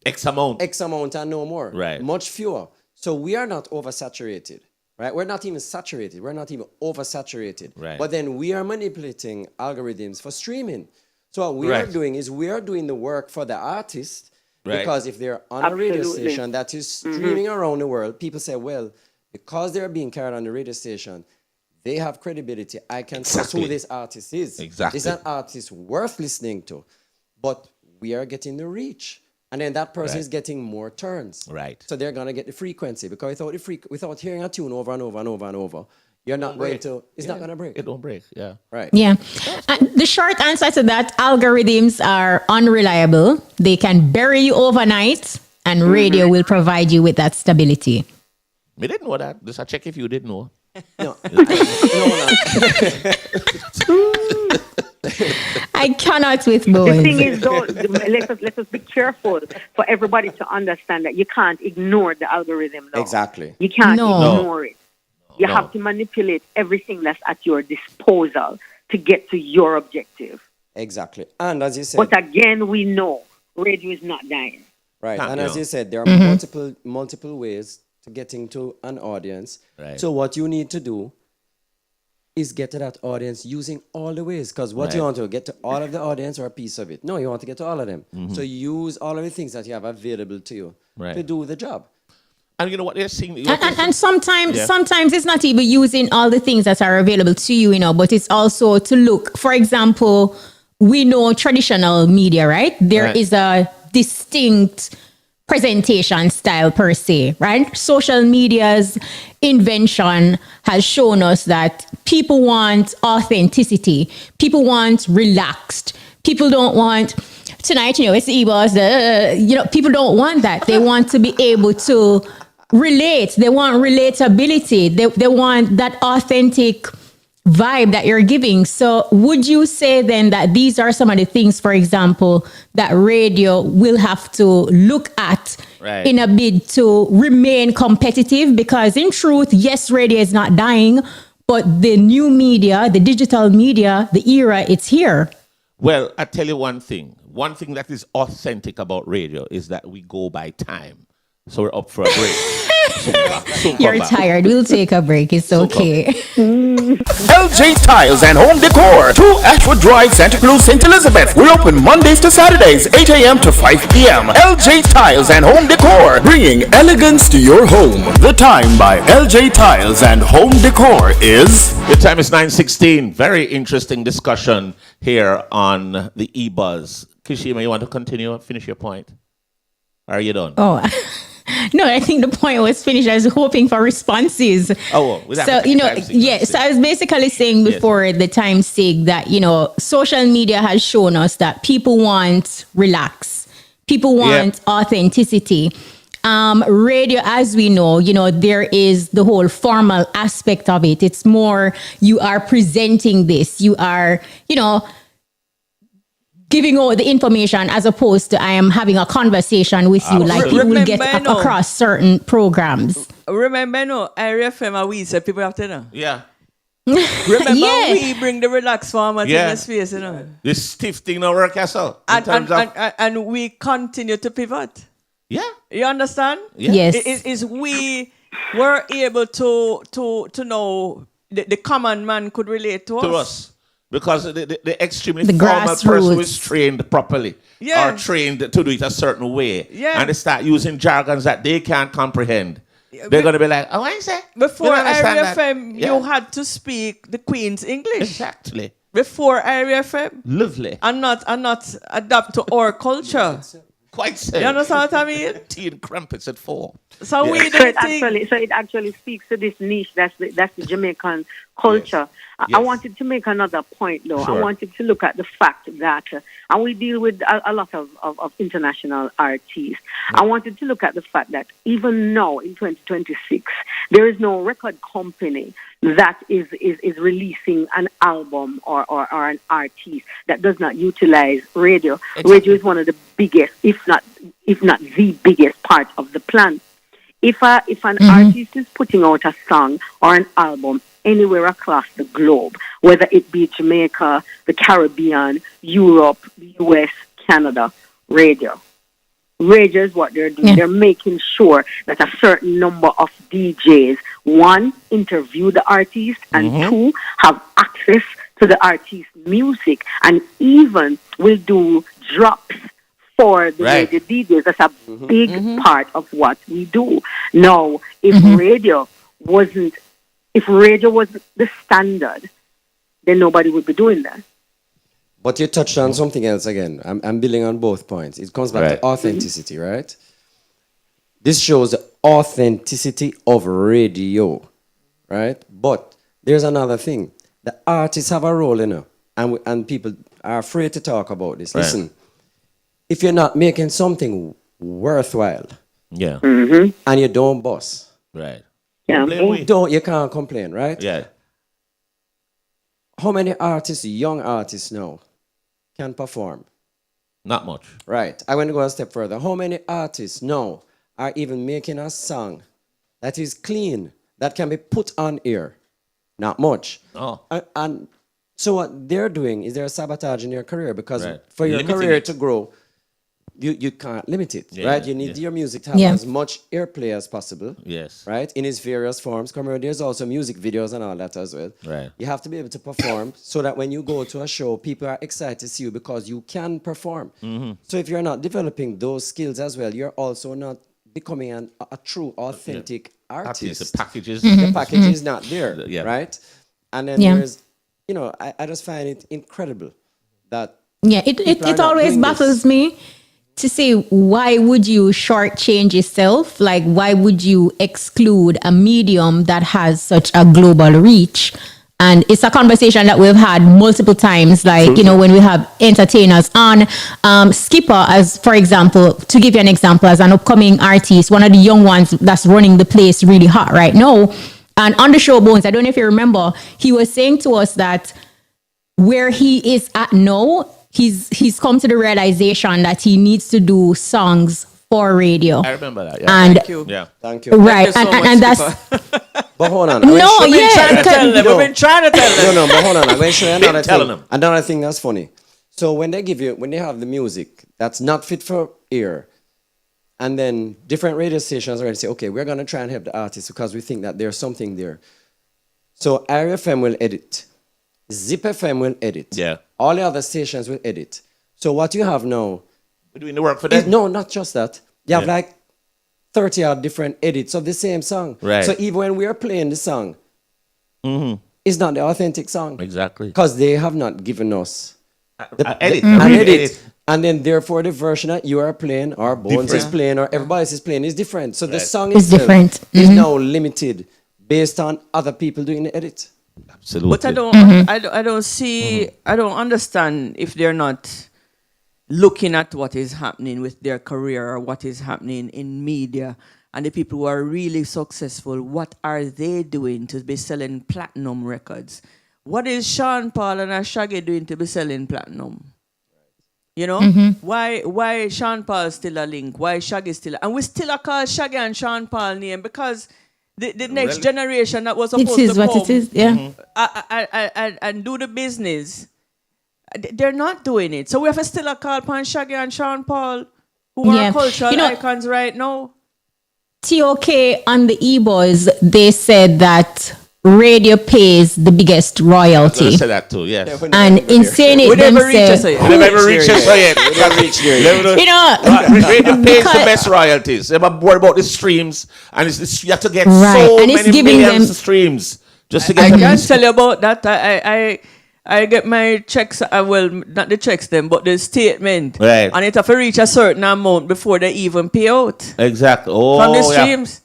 X amount. X amount and no more. Right. Much fewer. So we are not oversaturated. Right? We're not even saturated. We're not even oversaturated. Right. But then we are manipulating algorithms for streaming. So what we are Right. doing is we are doing the work for the artist. Right. Because if they're on a radio Absolutely. station that is streaming around the world, people say, well, because they're being carried on the radio station, they have credibility. I can trust Exactly. who this artist is. Exactly. This is an artist worth listening to. But we are getting the reach. And then that person Right. is getting more turns. Right. So they're going to get the frequency. Because without hearing a tune over and over and over and over, you're not going to, it's not going to break. It don't break. Yeah. Right. Yeah. And the short answer to that, algorithms are unreliable. They can bury you overnight, and radio will provide you with that stability. Me didn't know that. Just a check if you didn't know. No. I cannot with The thing bones. is, though, let us be careful for everybody to understand that you can't ignore the algorithm. Though. Exactly. You can't No. ignore it. You have to manipulate everything that's at your disposal to get to your objective. Exactly. And as you said, But again, we know radio is not dying. right. Can't, And you as know. you said, there are multiple ways to getting to an audience. Right. So what you need to do is get to that audience using all the ways. Because what you Right. want to get to all of the audience or a piece of it. No, you want to get to all of them. So use all of the things that you have available to you Right. to do the job. And you know what they're saying? And sometimes, Yeah. sometimes it's not even using all the things that are available to you, but it's also to look. For example, we know traditional media, right? There is Right. a distinct presentation style per se, right? Social media's invention has shown us that people want authenticity. People want relaxed. People don't want tonight, it's the EBUZZ. People don't want that. They want to be able to relate. They want relatability. They want that authentic vibe that you're giving. So would you say then that these are some of the things, for example, that radio will have to look at Right. in a bid to remain competitive? Because in truth, yes, radio is not dying, but the new media, the digital media, the era, it's here. Well, I tell you one thing. One thing that is authentic about radio is that we go by time. So we're up for a break. Soon You're come back. tired. We'll take a break. It's okay. LJ Tiles and Home Decor, 2 Ashwood Drive, Santa Cruz, St. Elizabeth. We're open Mondays to Saturdays, 8 a.m. to 5 p.m. LJ Tiles and Home Decor, bringing elegance to your home. The time by LJ Tiles and Home Decor is... The time is 9:16. Very interesting discussion here on the EBUZZ. Kishima, you want to continue? Finish your point? Are you done? Oh, no, I think the point was finished. I was hoping for responses. Oh, well, so, so I was basically saying before the time's sake that, social media has shown us that people want relax. People want authenticity. Radio, as we know, there is the whole formal aspect of it. It's more, you are presenting this. You are, giving out the information as opposed to I am having a conversation with you like you will get across certain programs. Remember, Area FM, we said people have to know. Yeah. Remember, we bring the relaxed format in the space, This stiff thing no work as well. And we continue to pivot. Yeah. You understand? Yeah. Yes. Is we were able to know the common man could relate to us. Because the extremely the formal person grassroots. who is trained properly or trained to do it a certain way. Yeah. And they start using jargons that they can't comprehend. They're going to be like, oh, what is that? Before Area that. FM, you had to speak the Queen's English. Exactly. Before Area FM. Lovely. And not adapt to our culture. Quite so. You understand what I mean? Tea and crumpets at 4. So we So it actually speaks to this niche. That's the Jamaican culture. Yes. I wanted to make another point, though. Sure. I wanted to look at the fact that, and we deal with a lot of international artists. I wanted to look at the fact that even now in 2026, there is no record company that is releasing an album or an artist that does not utilize radio. Exactly. Radio is one of the biggest, if not the biggest part of the plan. If an artist is putting out a song or an album anywhere across the globe, whether it be Jamaica, the Caribbean, Europe, the US, Canada, radio. Radio is what they're doing. Yeah. They're making sure that a certain number of DJs, one, interview the artist, and two, have access to the artist's music, and even will do drops for the radio DJs. That's a big part of what we do. Now, if radio was the standard, then nobody would be doing that. But you touched on something else again. I'm building on both points. It comes back to authenticity, right? This shows the authenticity of radio, right? But there's another thing. The artists have a role in it, and people are afraid to talk about this. Right. Listen, if you're not making something worthwhile, and you don't boss, right? Yeah, you can't complain, right? Yeah. How many artists, young artists now, can perform? Not much. Right. I want to go a step further. How many artists now are even making a song that is clean, that can be put on air? Not much. Oh. And so what they're doing is they're sabotaging your career, because for your career to grow, you can't limit it, right? You need your music to have as much airplay as possible. Yes. Right? In its various forms. There's also music videos and all that as well. Right. You have to be able to perform so that when you go to a show, people are excited to see you because you can perform. So if you're not developing those skills as well, you're also not becoming a true, authentic artist. The packages. The package is not there, right? And then there's, I just find it incredible that it always baffles me to say, why would you shortchange yourself? Like, why would you exclude a medium that has such a global reach? And it's a conversation that we've had multiple times, like, when we have entertainers on. Skipper, as for example, to give you an example, as an upcoming artist, one of the young ones that's running the place really hot right now. And on the show, Bones, I don't know if you remember, he was saying to us that where he is at now, he's come to the realization that he needs to do songs for radio. I remember that. Yeah. And Thank you. Yeah. Thank you. Right. Thank you so And much, that's But hold on. No, We've been trying to tell them. We've been trying to tell them. No, but hold on. I'm going to show you another telling thing. them. Another thing that's funny. So when they have the music that's not fit for ear, and then different radio stations are going to say, okay, we're going to try and help the artist because we think that there's something there. So RFM will edit. Zip FM will edit. Yeah. All the other stations will edit. So what you have now... We're doing the work for them? No, not just that. You have like 30 odd different edits of the same song. Right. So even when we are playing the song, it's not the authentic song. Exactly. Because they have not given us an edit. An edit. And then therefore the version that you are playing, or Bones is playing, or everybody else is playing is different. So the song is different. Is now limited based on other people doing the edit. Absolutely. But I don't see, I don't understand if they're not looking at what is happening with their career or what is happening in media, and the people who are really successful, what are they doing to be selling platinum records? What is Sean Paul and Shaggy doing to be selling platinum? Why Sean Paul still a link? Why Shaggy still? And we still call Shaggy and Sean Paul name because the next generation that was supposed to come what it is, and do the business, they're not doing it. So we have to still call upon Shaggy and Sean Paul, who are cultural icons right now. TOK on the EBUZZ, they said that radio pays the biggest royalty. I said that too, yes. And in saying it themselves, we never reach us yet. Radio pays the best royalties. They're worried about the streams, and you have to get so and many millions of streams just to get. I can't tell you about that. I get my checks, well, not the checks then, but the statement. Right. And it have to reach a certain amount before they even pay out. Exactly. From the streams.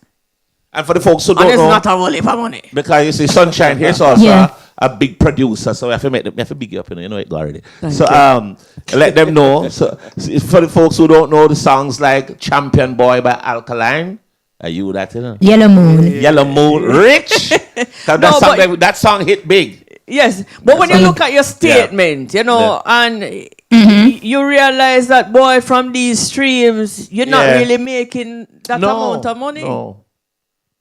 And for the folks who And don't it's know, not a whole heap of money. because you see, Sunshine here's also a big producer, so we have to big you up, you know it already. So let them know. So for the folks who don't know the songs like Champion Boy by Alkaline, are you that, you know? Yellow Moon. Yellow Moon, Rich. That song hit big. Yes, but when you look at your statement, you know, and you realize that, boy, from these streams, you're not really making that amount of money. No.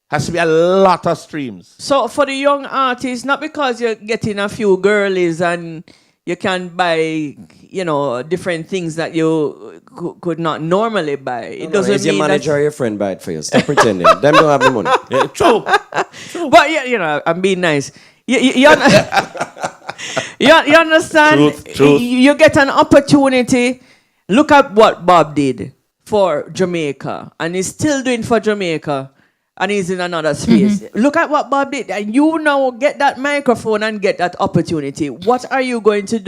Has to be a lot of streams. So for the young artists, not because you're getting a few girlies and you can buy, you know, different things that you could not normally buy. It doesn't mean your manager or your friend buy it for you. Stop pretending. Them don't have the money. Yeah, true. But you know, I'm being nice. You understand? Truth. You get an opportunity. Look at what Bob did for Jamaica, and he's still doing for Jamaica, and he's in another space. Look at what Bob did, and you now get that microphone and get that opportunity. What are you going to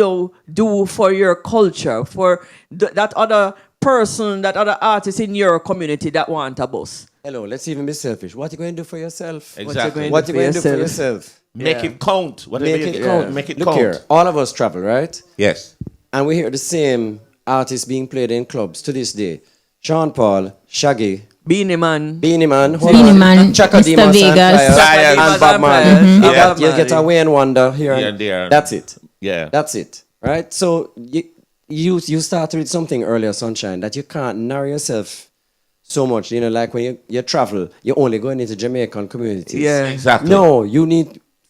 do for your culture, for that other person, that other artist in your community that want a bus? Hello, let's even be selfish. What are you going to do for yourself? Exactly. What are you going to do for yourself? Make it count. Make it count. Make it Look count. here, all of us travel, right? Yes. And we hear the same artists being played in clubs to this day. Sean Paul, Shaggy, Beanie Man, Chaka Mr. Demus, Vegas, and Bob Marley. You get a Wayne Wonder here. Yeah, there. That's it. Yeah. That's it. Right? So you started with something earlier, Sunshine, that you can't narrow yourself so much. You know, like when you travel, you're only going into Jamaican communities. Yeah. Exactly. No,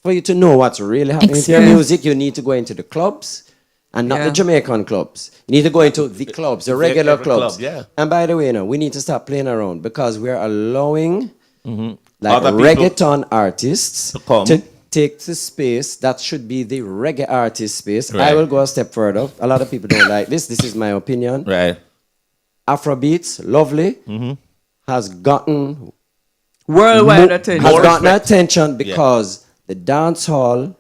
for you to know what's really happening with your music, you need to go into the clubs and not the Jamaican clubs. You need to go into the clubs, the regular clubs. Club, And by the way, we need to stop playing around because we're allowing Other people reggaeton artists come. to take the space that should be the reggae artist space. Right. I will go a step further. A lot of people don't like this. This is my opinion. Right. Afrobeats, lovely, has gotten worldwide attention. Has gotten attention because the dancehall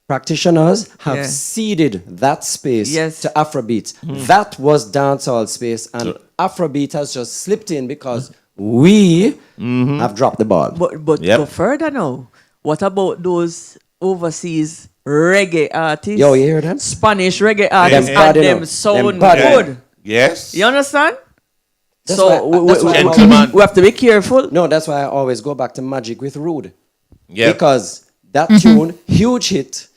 practitioners have ceded that space to Afrobeat. That was dancehall space, and Afrobeat has just slipped in because we have dropped the ball. But go further now. What about those overseas reggae artists? Yo, you hear them? Spanish reggae artists, Them and them sound bad good. Yes. You understand? That's So why we have to be careful. No, that's why I always go back to Magic with Rude. Yeah. Because that tune, huge hit,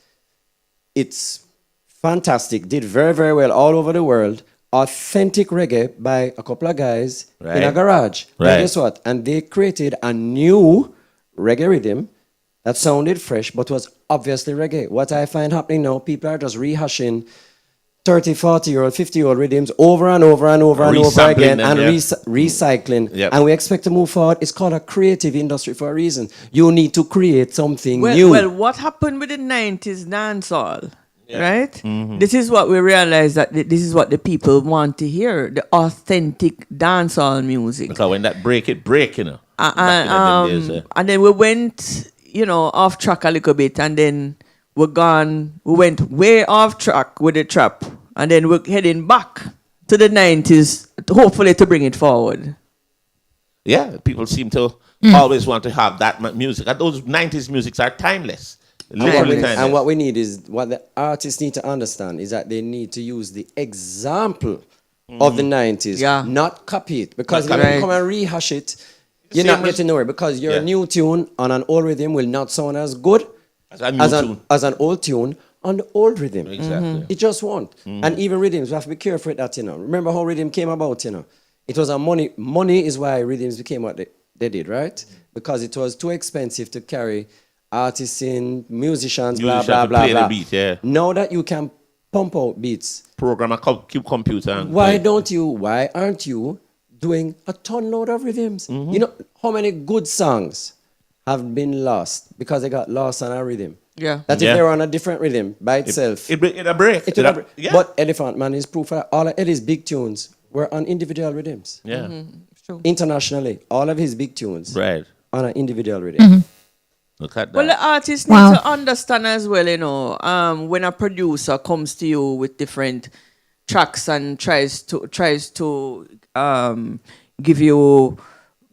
it's fantastic, did very, very well all over the world. Authentic reggae by a couple of guys in a garage. Right. And guess what? And they created a new reggae rhythm that sounded fresh but was obviously reggae. What I find happening now, people are just rehashing 30, 40-year-old, 50-year-old rhythms over and over and over and over again and recycling. Yep. And we expect to move forward. It's called a creative industry for a reason. You need to create something new. Well, what happened with the 90s dancehall? Right? This is what we realize, that this is what the people want to hear, the authentic dancehall music. Because when that break, you know. And then we went, off track a little bit, and then we went way off track with the trap, and then we're heading back to the 90s, hopefully to bring it forward. Yeah, people seem to always want to have that music. And those 90s musics are timeless. Literally timeless. And what we need is, what the artists need to understand is that they need to use the example of the 90s, not copy it. Because if you come and rehash it, you're not getting nowhere. Because your new tune on an old rhythm will not sound as good as an old tune on the old rhythm. Exactly. It just won't. And even rhythms, we have to be careful with that, Remember how rhythm came about, It was money is why rhythms became what they did, right? Because it was too expensive to carry artists in, musicians, blah, blah, blah, play blah. the beat, yeah. Now that you can pump out beats, program a computer. And why aren't you doing a ton load of rhythms? You know how many good songs have been lost because they got lost on a rhythm? Yeah. That if they were on a different rhythm by itself, It'll break. Yeah. But Elephant Man is proof that all of Eddie's big tunes were on individual rhythms. Yeah. Internationally, all of his big tunes on an individual rhythm. Look at that. Well, the artists need to understand as well, when a producer comes to you with different tracks and tries to give you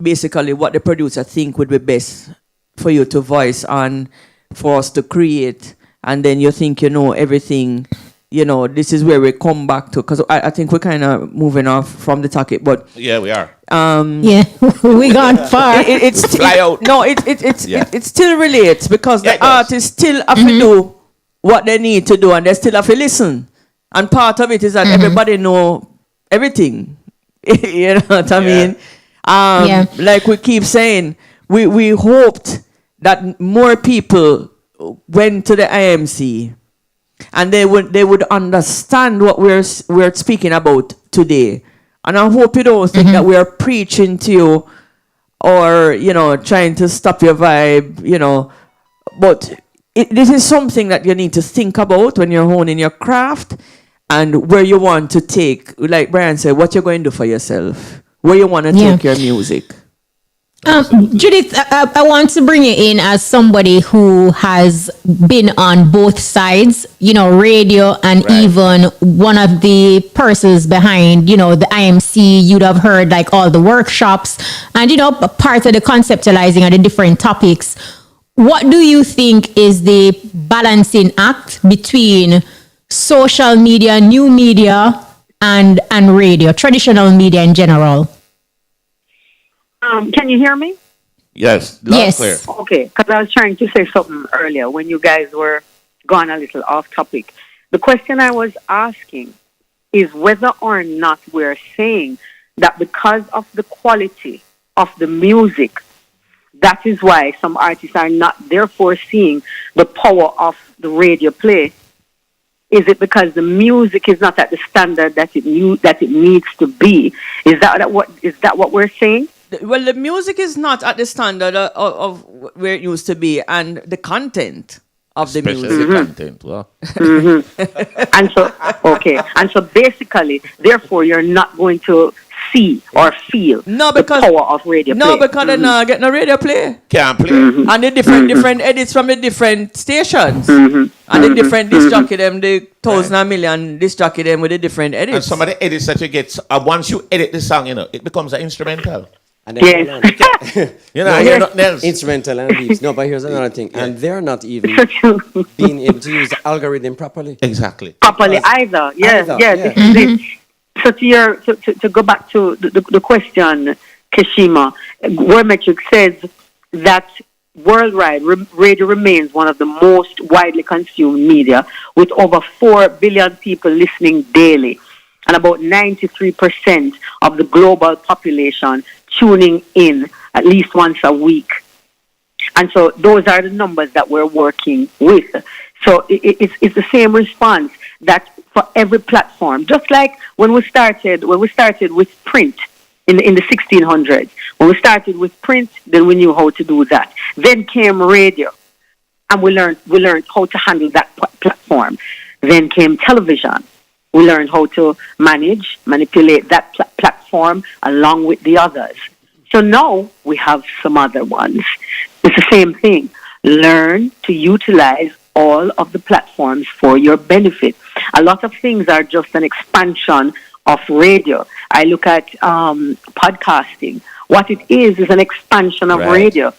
basically what the producer think would be best for you to voice on, for us to create, and then you think you know everything. You know, this is where we come back to, because I think we're kind of moving off from the topic, but yeah, we are. Yeah, we gone far. It's fly out. No, it still relates, because the artists still have to do what they need to do, and they still have to listen. And part of it is that everybody know everything. You know what I mean? Like we keep saying, we hoped that more people went to the IMC. And they would understand what we're speaking about today. And I hope you don't think that we are preaching to you, or, you know, trying to stop your vibe, you know. But this is something that you need to think about when you're honing your craft, and where you want to take, like Brian said, what you're going to do for yourself, where you want to take your music. Judith, I want to bring you in as somebody who has been on both sides, you know, radio, and even one of the persons behind, you know, the IMC. You'd have heard like all the workshops and, you know, part of the conceptualizing of the different topics. What do you think is the balancing act between social media, new media, and radio, traditional media in general? Can you hear me? Yes, loud and clear. Okay, because I was trying to say something earlier when you guys were gone a little off topic. The question I was asking is whether or not we're saying that because of the quality of the music, that is why some artists are not therefore seeing the power of the radio play. Is it because the music is not at the standard that it needs to be? Is that what we're saying? Well, the music is not at the standard of where it used to be, and the content of the music. Especially the content. Well. And so basically, therefore, you're not going to see or feel the power of radio play. No, because they're not getting a radio play. Can't play. And the different edits from the different stations. And the different disc jockey them, the thousand and million disc jockey them with the different edits. And some of the edits that you get, once you edit the song, you know, it becomes an instrumental. And then you know, I hear nothing else. Instrumental and beats. No, but here's another thing. And they're not even being able to use the algorithm properly. Exactly. Properly either. Yeah. This is it. So to go back to the question, Kashima, World Metric says that worldwide radio remains one of the most widely consumed media, with over 4 billion people listening daily, and about 93% of the global population tuning in at least once a week. And so those are the numbers that we're working with. So it's the same response that for every platform, just like when we started with print in the 1600s. When we started with print, then we knew how to do that. Then came radio, and we learned how to handle that platform. Then came television. We learned how to manipulate that platform along with the others. So now we have some other ones. It's the same thing. Learn to utilize all of the platforms for your benefit. A lot of things are just an expansion of radio. I look at podcasting. What it is an expansion of radio.